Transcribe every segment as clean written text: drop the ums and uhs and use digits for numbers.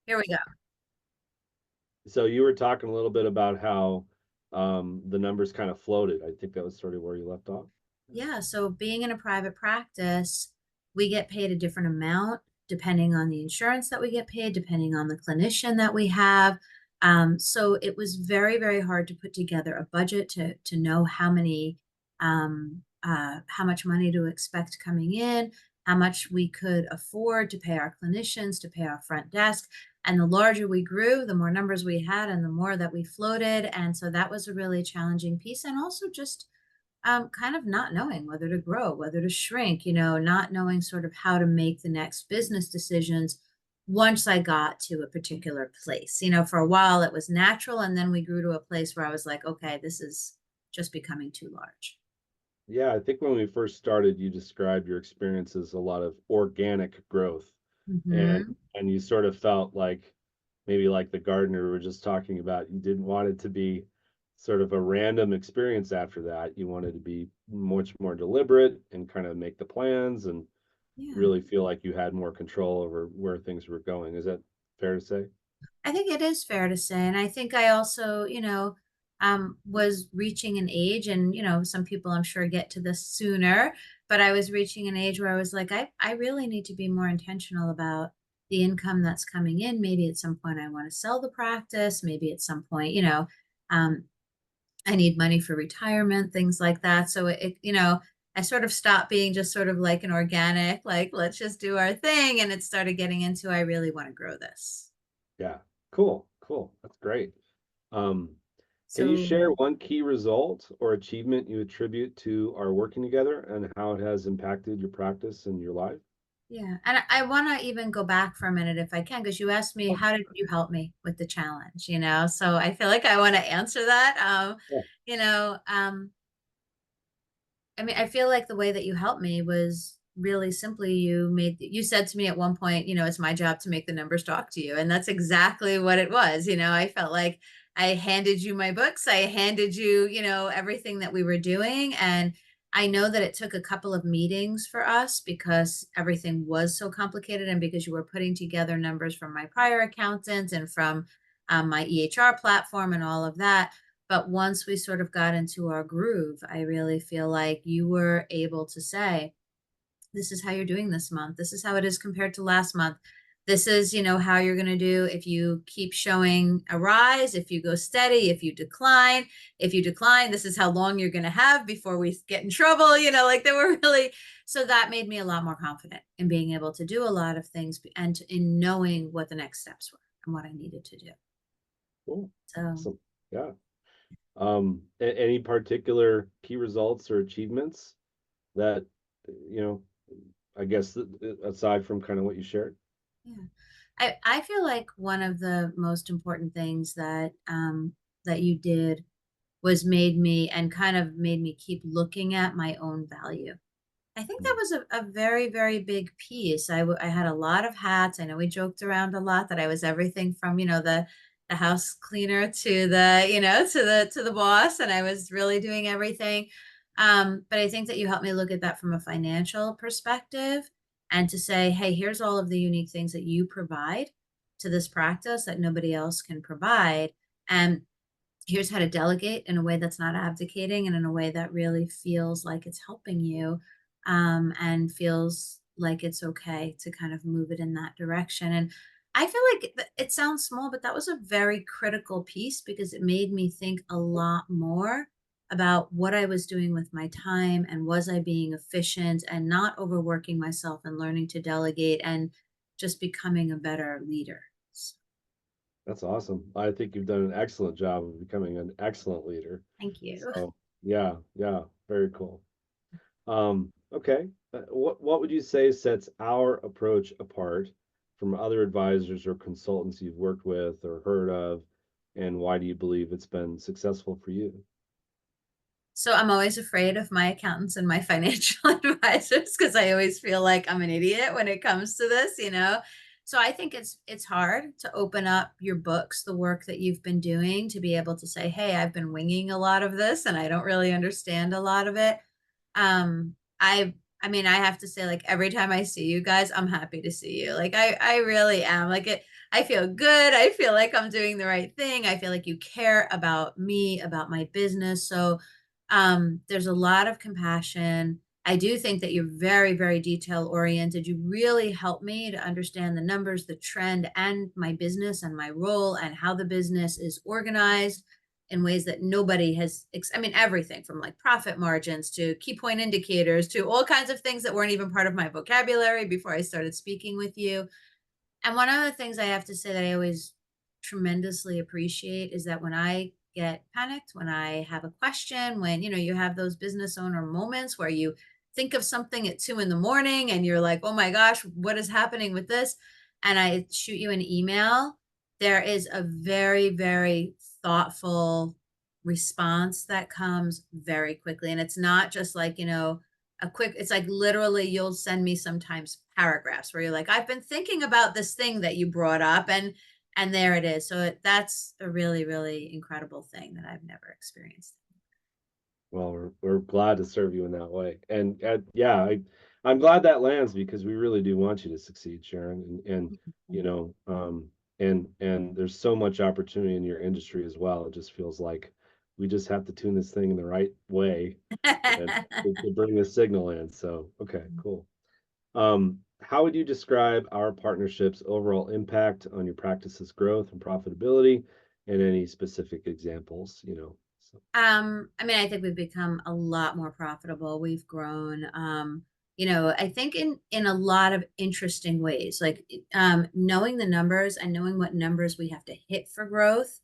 Here we go. So you were talking a little bit about how the numbers kind of floated. I think that was sort of where you left off. Yeah, so being in a private practice, we get paid a different amount depending on the insurance that we get paid, depending on the clinician that we have. So it was very, very hard to put together a budget to know how much money to expect coming in, how much we could afford to pay our clinicians, to pay our front desk. And the larger we grew, the more numbers we had, and the more that we floated. And so that was a really challenging piece. And also just kind of not knowing whether to grow, whether to shrink, not knowing sort of how to make the next business decisions once I got to a particular place. For a while it was natural, and then we grew to a place where I was like, okay, this is just becoming too large. Yeah, I think when we first started, you described your experience as a lot of organic growth, and Hmm. and you sort of felt like maybe like the gardener we were just talking about, you didn't want it to be sort of a random experience after that. You wanted to be much more deliberate and kind of make the plans and Yeah. really feel like you had more control over where things were going. Is that fair to say? I think it is fair to say. And I think I also, was reaching an age, and, some people I'm sure get to this sooner, but I was reaching an age where I was like, I really need to be more intentional about the income that's coming in. Maybe at some point I want to sell the practice. Maybe at some point, um, I need money for retirement, things like that. So I sort of stopped being just sort of like an organic, like, let's just do our thing. And it started getting into, I really want to grow this. Yeah. Cool. Cool. That's great. Um, can you So share one key result or achievement you attribute to our working together and how it has impacted your practice and your life? yeah, and I want to even go back for a minute if I can, because you asked me, Oh, how did you help me with the challenge, So I feel like I want to answer that. yeah. You know, um, I mean, I feel like the way that you helped me was really simply you said to me at one point, it's my job to make the numbers talk to you. And that's exactly what it was. I felt like I handed you my books, I handed you, everything that we were doing. And I know that it took a couple of meetings for us because everything was so complicated, and because you were putting together numbers from my prior accountant and from my EHR platform and all of that. But once we sort of got into our groove, I really feel like you were able to say, this is how you're doing this month. This is how it is compared to last month. This is, how you're going to do if you keep showing a rise, if you go steady, if you decline. If you decline, this is how long you're going to have before we get in trouble. Like they were really, so that made me a lot more confident in being able to do a lot of things and in knowing what the next steps were and what I needed to do. Cool. So, Awesome. Yeah. Any particular key results or achievements that, you know, I guess aside from kind of what you shared? yeah. I feel like one of the most important things that you did was made me and kind of made me keep looking at my own value. I think that Mm. was a very, very big piece. I had a lot of hats. I know we joked around a lot that I was everything from, the house cleaner to the, to the boss, and I was really doing everything. But I think that you helped me look at that from a financial perspective, and to say, hey, here's all of the unique things that you provide to this practice that nobody else can provide. And here's how to delegate in a way that's not abdicating, and in a way that really feels like it's helping you, and feels like it's okay to kind of move it in that direction. And I feel like it sounds small, but that was a very critical piece because it made me think a lot more about what I was doing with my time, and was I being efficient and not overworking myself, and learning to delegate and just becoming a better leader. That's awesome. I think you've done an excellent job of becoming an excellent leader. Thank you. So, yeah, yeah, very cool. Okay. What would you say sets our approach apart from other advisors or consultants you've worked with or heard of, and why do you believe it's been successful for you? So I'm always afraid of my accountants and my financial advisors because I always feel like I'm an idiot when it comes to this. So I think it's hard to open up your books, the work that you've been doing, to be able to say, "Hey, I've been winging a lot of this and I don't really understand a lot of it." I mean, I have to say, like, every time I see you guys, I'm happy to see you. Like I really am. Like I feel good. I feel like I'm doing the right thing. I feel like you care about me, about my business. So there's a lot of compassion. I do think that you're very, very detail oriented. You really help me to understand the numbers, the trend, and my business and my role and how the business is organized in ways that nobody has. I mean, everything from like profit margins to key point indicators to all kinds of things that weren't even part of my vocabulary before I started speaking with you. And one of the things I have to say that I always tremendously appreciate is that when I get panicked, when I have a question, when you have those business owner moments where you think of something at 2 in the morning and you're like, oh my gosh, what is happening with this? And I shoot you an email, there is a very, very thoughtful response that comes very quickly. And it's not just like, it's like literally you'll send me sometimes paragraphs where you're like, I've been thinking about this thing that you brought up, and there it is. So that's a really, really incredible thing that I've never experienced. Well, we're glad to serve you in that way. And yeah, I'm glad that lands because we really do want you to succeed, Sharon. And you know, and there's so much opportunity in your industry as well. It just feels like we just have to tune this thing in the right way and to bring the signal in. So, okay, cool. How would you describe our partnership's overall impact on your practice's growth and profitability, and any specific examples, So, I mean, I think we've become a lot more profitable. We've grown, I think in a lot of interesting ways. Like knowing the numbers and knowing what numbers we have to hit for growth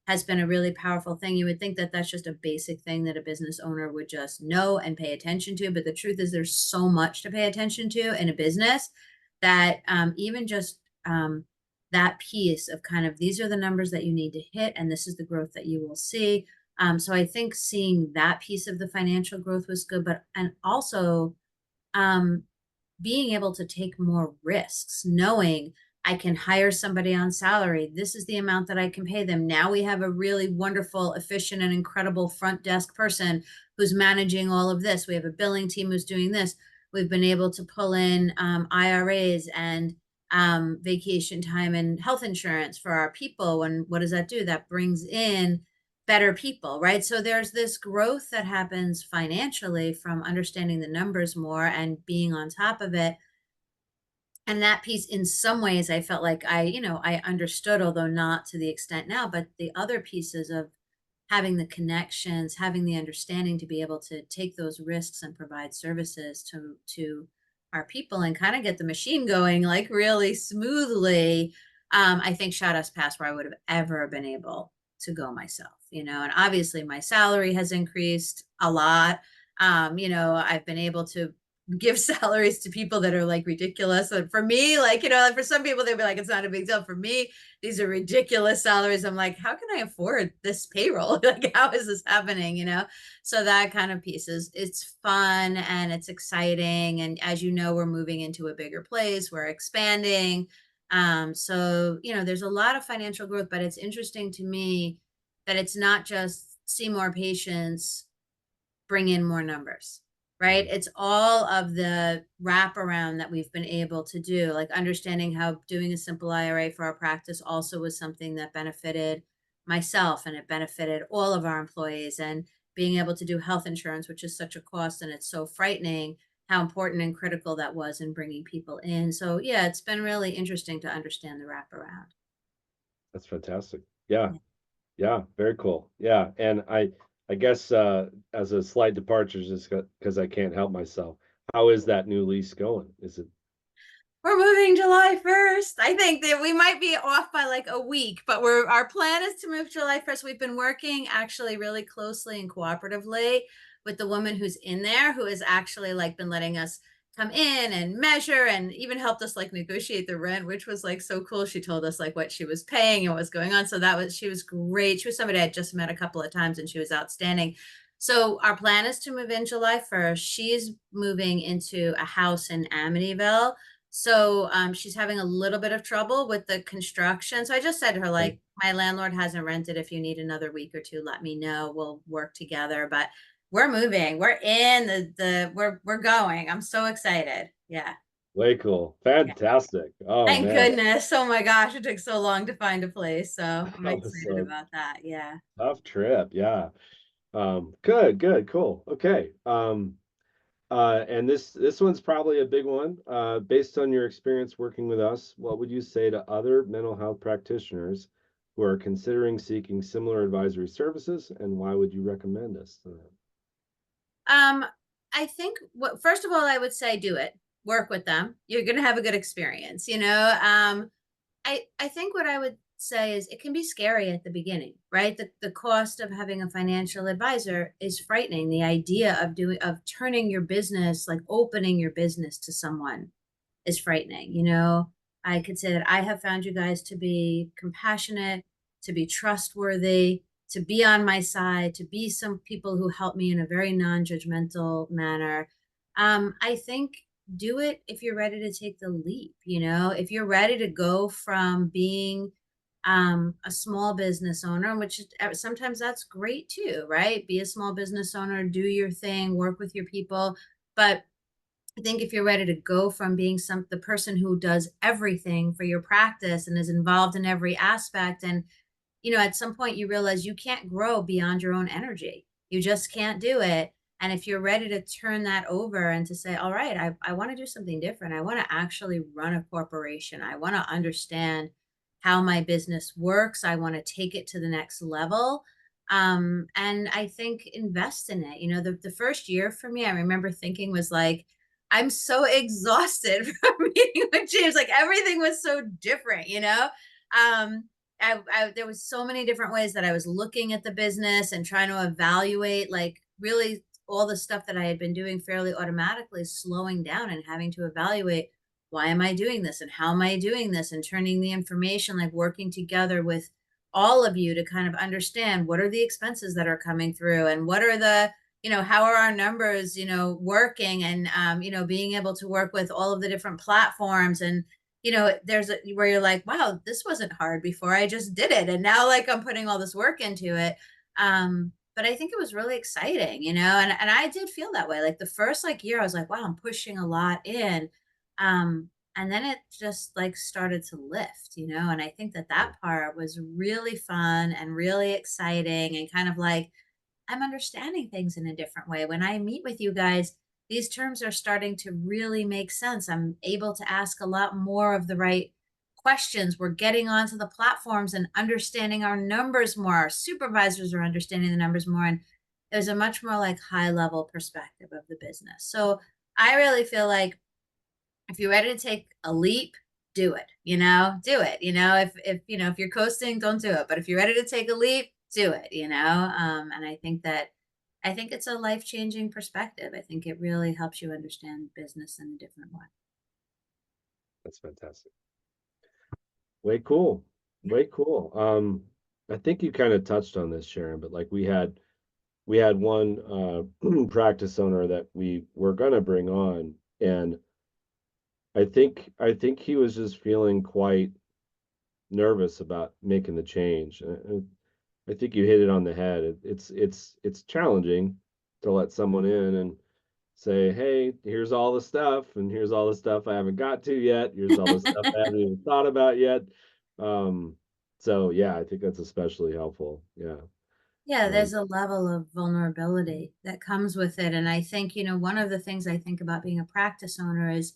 has been a really powerful thing. You would think that that's just a basic thing that a business owner would just know and pay attention to, but the truth is there's so much to pay attention to in a business that even just that piece of kind of these are the numbers that you need to hit, and this is the growth that you will see. So I think seeing that piece of the financial growth was good, but and also um, being able to take more risks, knowing I can hire somebody on salary. This is the amount that I can pay them. Now we have a really wonderful, efficient, and incredible front desk person who's managing all of this. We have a billing team who's doing this. We've been able to pull in IRAs and vacation time and health insurance for our people. And what does that do? That brings in better people, right? So there's this growth that happens financially from understanding the numbers more and being on top of it. And that piece, in some ways, I felt like I understood, although not to the extent now, but the other pieces of having the connections, having the understanding to be able to take those risks and provide services to our people and kind of get the machine going like really smoothly, I think shot us past where I would have ever been able to go myself, and obviously my salary has increased a lot. I've been able to give salaries to people that are like ridiculous. And for me, like, like for some people, they'll be like, it's not a big deal. For me, these are ridiculous salaries. I'm like, how can I afford this payroll? Like, how is this happening? So that kind of piece it's fun and it's exciting. And as you know, we're moving into a bigger place, we're expanding. So, there's a lot of financial growth, but it's interesting to me that it's not just see more patients, bring in more numbers, right? mhm. It's all of the wraparound that we've been able to do, like understanding how doing a simple IRA for our practice also was something that benefited myself and it benefited all of our employees, and being able to do health insurance, which is such a cost and it's so frightening, how important and critical that was in bringing people in. So yeah, it's been really interesting to understand the wraparound. That's fantastic. Yeah, Yeah. yeah, very cool. Yeah, and I guess as a slight departure, just because I can't help myself, how is that new lease going? Is it We're moving July 1st. I think that we might be off by like a week, but our plan is to move July 1st. We've been working actually really closely and cooperatively with the woman who's in there, who has actually like been letting us come in and measure and even helped us like negotiate the rent, which was like so cool. She told us like what she was paying and what's going on. So she was great. She was somebody I just met a couple of times and she was outstanding. So our plan is to move in July 1st. She's moving into a house in Amityville. So she's having a little bit of trouble with the construction. So I just said to her, okay? like, my landlord hasn't rented. If you need another week or two, let me know. We'll work together. But we're moving. We're in we're going. I'm so excited. Yeah. Way cool. Yeah. Fantastic. Oh Thank man. goodness. Oh my gosh, it took so long to find a place. So I'm That was excited a about that. Yeah. tough trip. Yeah. Good, good, cool. Okay. And this one's probably a big one. Based on your experience working with us, what would you say to other mental health practitioners who are considering seeking similar advisory services, and why would you recommend us to them? Um, I think what first of all, I would say do it. Work with them. You're gonna have a good experience, you know. I think what I would say is it can be scary at the beginning, right? The cost of having a financial advisor is frightening. The idea of turning your business, like opening your business to someone is frightening. You know, I could say that I have found you guys to be compassionate, to be trustworthy, to be on my side, to be some people who help me in a very non-judgmental manner. I think do it if you're ready to take the leap. You know, if you're ready to go from being a small business owner, which sometimes that's great too, right? Be a small business owner, do your thing, work with your people, but I think if you're ready to go from being the person who does everything for your practice and is involved in every aspect, and at some point you realize you can't grow beyond your own energy. You just can't do it. And if you're ready to turn that over and to say, all right, I want to do something different. I want to actually run a corporation. I want to understand how my business works. I want to take it to the next level. And I think invest in it. The first year for me, I remember thinking was like, I'm so exhausted from meeting with James. Like everything was so different. Um, there was so many different ways that I was looking at the business and trying to evaluate, like really all the stuff that I had been doing fairly automatically, slowing down and having to evaluate why am I doing this and how am I doing this, and turning the information, like working together with all of you to kind of understand what are the expenses that are coming through and what are how are our numbers, working, and being able to work with all of the different platforms. And there's where you're like, wow, this wasn't hard before. I just did it. And now like I'm putting all this work into it. But I think it was really exciting, and I did feel that way. Like the first like year, I was like, wow, I'm pushing a lot in. And then it just like started to lift, and I think that part was really fun and really exciting and kind of like, I'm understanding things in a different way. When I meet with you guys, these terms are starting to really make sense. I'm able to ask a lot more of the right questions. We're getting onto the platforms and understanding our numbers more. Our supervisors are understanding the numbers more. And there's a much more like high level perspective of the business. So I really feel like if you're ready to take a leap, do it. Do it. If you're coasting, don't do it. But if you're ready to take a leap, do it. And I think it's a life changing perspective. I think it really helps you understand business in a different way. That's fantastic. Way cool. Yeah. Way cool. I think you kind of touched on this, Sharon, but like we had one practice owner that we were gonna bring on, and I think he was just feeling quite nervous about making the change. I think you hit it on the head. It's challenging to let someone in and say, "Hey, here's all the stuff, and here's all the stuff I haven't got to yet. Here's all the stuff I haven't even thought about yet." Um, so yeah, I think that's especially helpful. Yeah. Yeah, Um, there's a level of vulnerability that comes with it. And I think, one of the things I think about being a practice owner is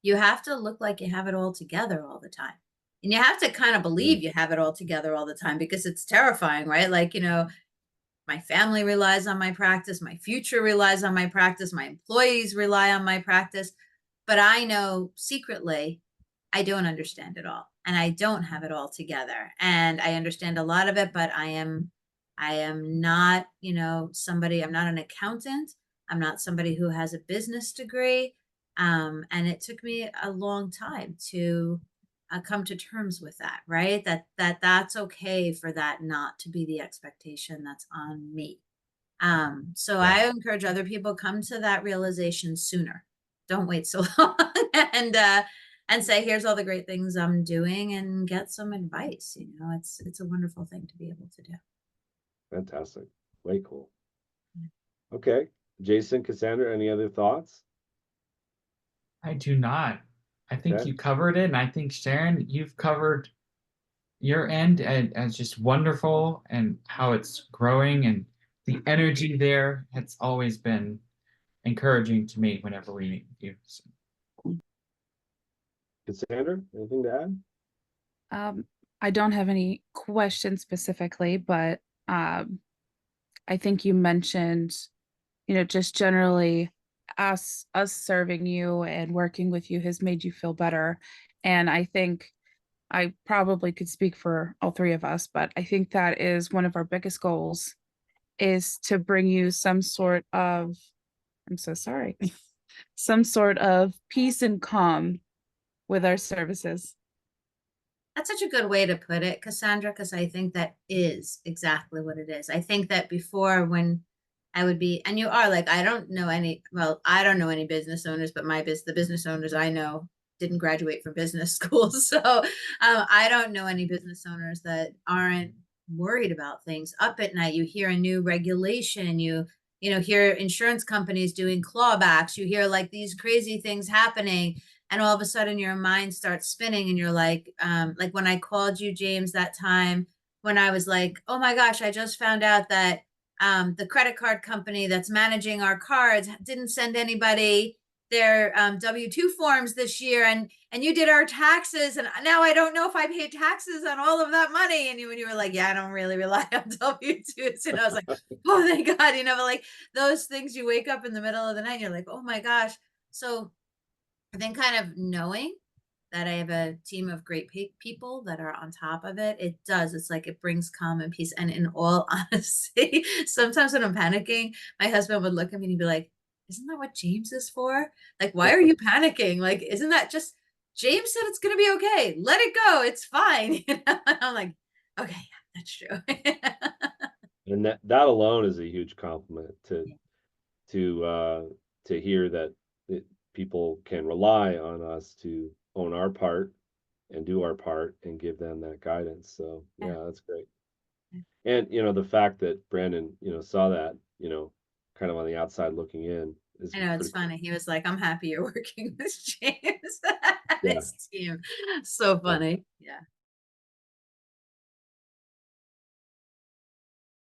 you have to look like you have it all together all the time. And you have to kind of mm, believe you have it all together all the time because it's terrifying, right? Like, my family relies on my practice, my future relies on my practice, my employees rely on my practice. But I know secretly I don't understand it all and I don't have it all together. And I understand a lot of it, but I am not, somebody, I'm not an accountant. I'm not somebody who has a business degree. And it took me a long time to come to terms with that, right? That's okay for that not to be the expectation that's on me. So yeah, I encourage other people come to that realization sooner. Don't wait so long and say, here's all the great things I'm doing and get some advice. It's a wonderful thing to be able to do. fantastic. Way cool. Okay. Jason, Cassandra, any other thoughts? I do not. I think Okay. you covered it, and I think Sharon, you've covered your end as just wonderful and how it's growing and the energy there has always been encouraging to me whenever we meet with you. So, Cassandra, anything to add? Um, I don't have any questions specifically, but I think you mentioned, just generally us serving you and working with you has made you feel better. And I think I probably could speak for all three of us, but I think that is one of our biggest goals is to bring you some sort of, I'm so sorry, some sort of peace and calm with our services. That's such a good way to put it, Cassandra, because I think that is exactly what it is. I think that before, when I would be, and you are like, I don't know any, well, I don't know any business owners, but the business owners I know didn't graduate from business school. So I don't know any business owners that aren't worried about things up at night. You hear a new regulation, hear insurance companies doing clawbacks, you hear like these crazy things happening, and all of a sudden your mind starts spinning and you're like when I called you, James, that time when I was like, oh my gosh, I just found out that the credit card company that's managing our cards didn't send anybody their W-2 forms this year, and you did our taxes, and now I don't know if I paid taxes on all of that money. And you were like, yeah, I don't really rely on W-2s. And I was like, oh, thank God, but like those things, you wake up in the middle of the night and you're like, oh my gosh. So I think kind of knowing that I have a team of great people that are on top of it, it does. It's like it brings calm and peace. And in all honesty, sometimes when I'm panicking, my husband would look at me and he'd be like, isn't that what James is for? Like, why are you panicking? Like, isn't that just James said it's going to be okay. Let it go. It's fine. And I'm like, okay, yeah, that's true. And that alone is a huge compliment Yeah. to uh to hear that people can rely on us to own our part and do our part and give them that guidance. So Yeah. yeah, that's great. And the fact that Brandon, saw that, kind of on the outside looking in is I know, it's pretty cool. funny. He was like, I'm happy you're working with James and Yeah. his team. So Yeah. funny. Yeah.